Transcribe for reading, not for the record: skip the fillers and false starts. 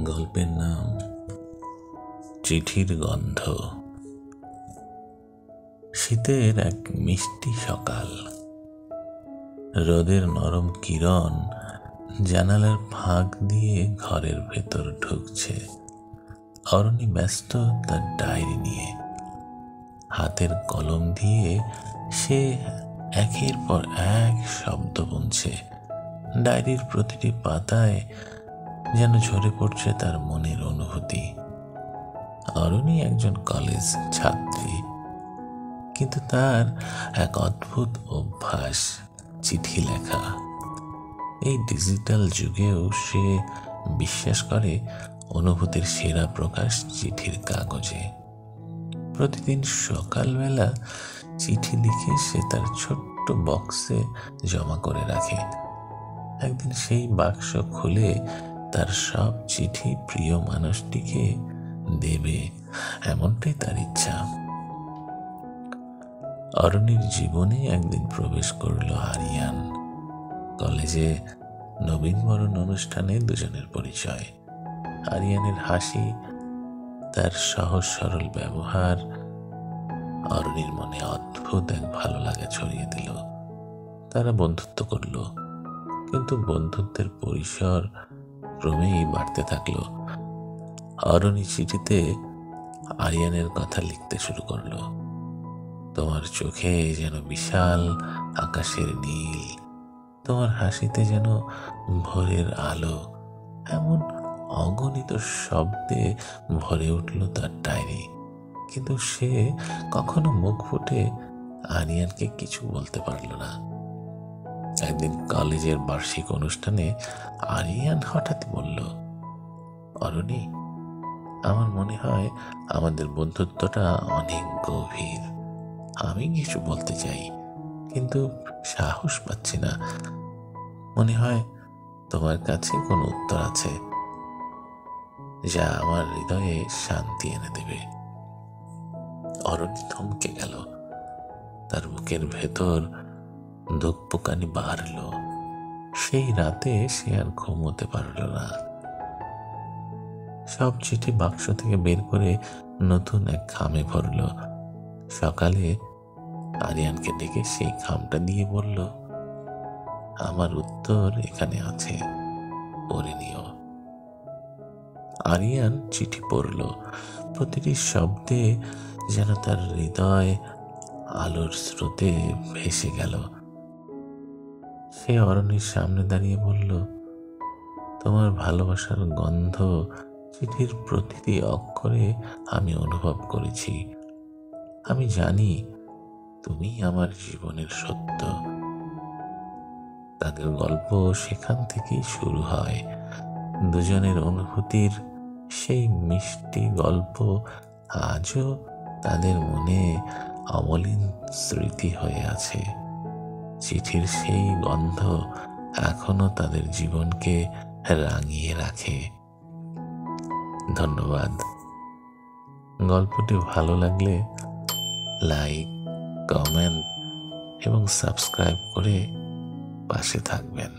গল্পের নাম চিঠির গন্ধ। শীতের এক মিষ্টি সকাল, রোদের নরম কিরণ জানালার ফাঁক দিয়ে ঘরের ভেতর ঢুকছে। অরণি ব্যস্ত তার ডায়েরি নিয়ে। হাতের কলম দিয়ে সে একের পর এক শব্দ বুনছে। ডায়েরির প্রতিটি পাতায় যেন ঝরে পড়ছে তার মনের অনুভূতি। অরণি একজন কলেজ ছাত্রী, কিন্তু তার এক অদ্ভুত অভ্যাস চিঠি লেখা। এই ডিজিটাল যুগেও সে বিশ্বাস করে অনুভূতির সেরা প্রকাশ চিঠির কাগজে। প্রতিদিন সকালবেলা চিঠি লিখে সে তার ছোট্ট বক্সে জমা করে রাখে। একদিন সেই বাক্স খুলে তার সব চিঠি প্রিয় মানুষটিকে দেবে, এমনটাই তার ইচ্ছা। অরণির জীবনে একদিন প্রবেশ করলো আরিয়ান। কলেজে নবীনবরণ অনুষ্ঠানে দুজনের পরিচয়। আরিয়ানের হাসি, তার সহজ সরল ব্যবহার অরণির মনে অদ্ভুত এক ভালো লাগা ছড়িয়ে দিল। তারা বন্ধুত্ব করল, কিন্তু বন্ধুত্বের পরিসর ক্রমেই বাড়তে থাকলো। অরণি চিঠিতে আরিয়ানের কথা লিখতে শুরু করলো। তোমার চোখে যেন বিশাল আকাশের নীল, তোমার হাসিতে যেন ভোরের আলো। এমন অগণিত শব্দে ভরে উঠল তার ডায়েরি, কিন্তু সে কখনো মুখ ফুটে আরিয়ানকে কিছু বলতে পারল না। একদিন কলেজের বার্ষিক অনুষ্ঠানে আরিয়ান হঠাৎ বলল, অরণি, আমার মনে হয় আমাদের বন্ধুত্বটা অনেক গভীর। আমি কিছু বলতে চাই, কিন্তু সাহস পাচ্ছি না। মনে হয় তোমার কাছে কোনো উত্তর আছে যা আমার হৃদয়ে শান্তি এনে দেবে। অরণি থমকে গেল। তার বুকের ভেতর ধুকপুকানি বাড়ল। সেই রাতে সে আর ঘুমোতে পারল না। সব চিঠি বাক্স থেকে বের করে নতুন এক খামে ভরল। সকালে আরিয়ানকে ডেকে সেই খামটা দিয়ে বলল, আমার উত্তর এখানে আছে, পড়ে নিও। আরিয়ান চিঠি পড়ল। প্রতিটি শব্দে যেন তার হৃদয় আলোর স্রোতে ভেসে গেল। সে অরণির সামনে দাঁড়িয়ে বলল, তোমার ভালোবাসার গন্ধ চিঠির প্রতিটি অক্ষরে আমি অনুভব করেছি। আমি জানি তুমি আমার জীবনের সত্য। তাদের গল্প সেখান থেকেই শুরু হয়। দুজনের অনুভূতির সেই মিষ্টি গল্প আজও তাদের মনে অমলিন স্মৃতি হয়ে আছে। চিঠির সেই গন্ধ এখনো তাদের জীবনকে রাঙিয়ে রাখে। ধন্যবাদ। গল্পটি ভালো লাগলে লাইক, কমেন্ট এবং সাবস্ক্রাইব করে পাশে থাকবেন।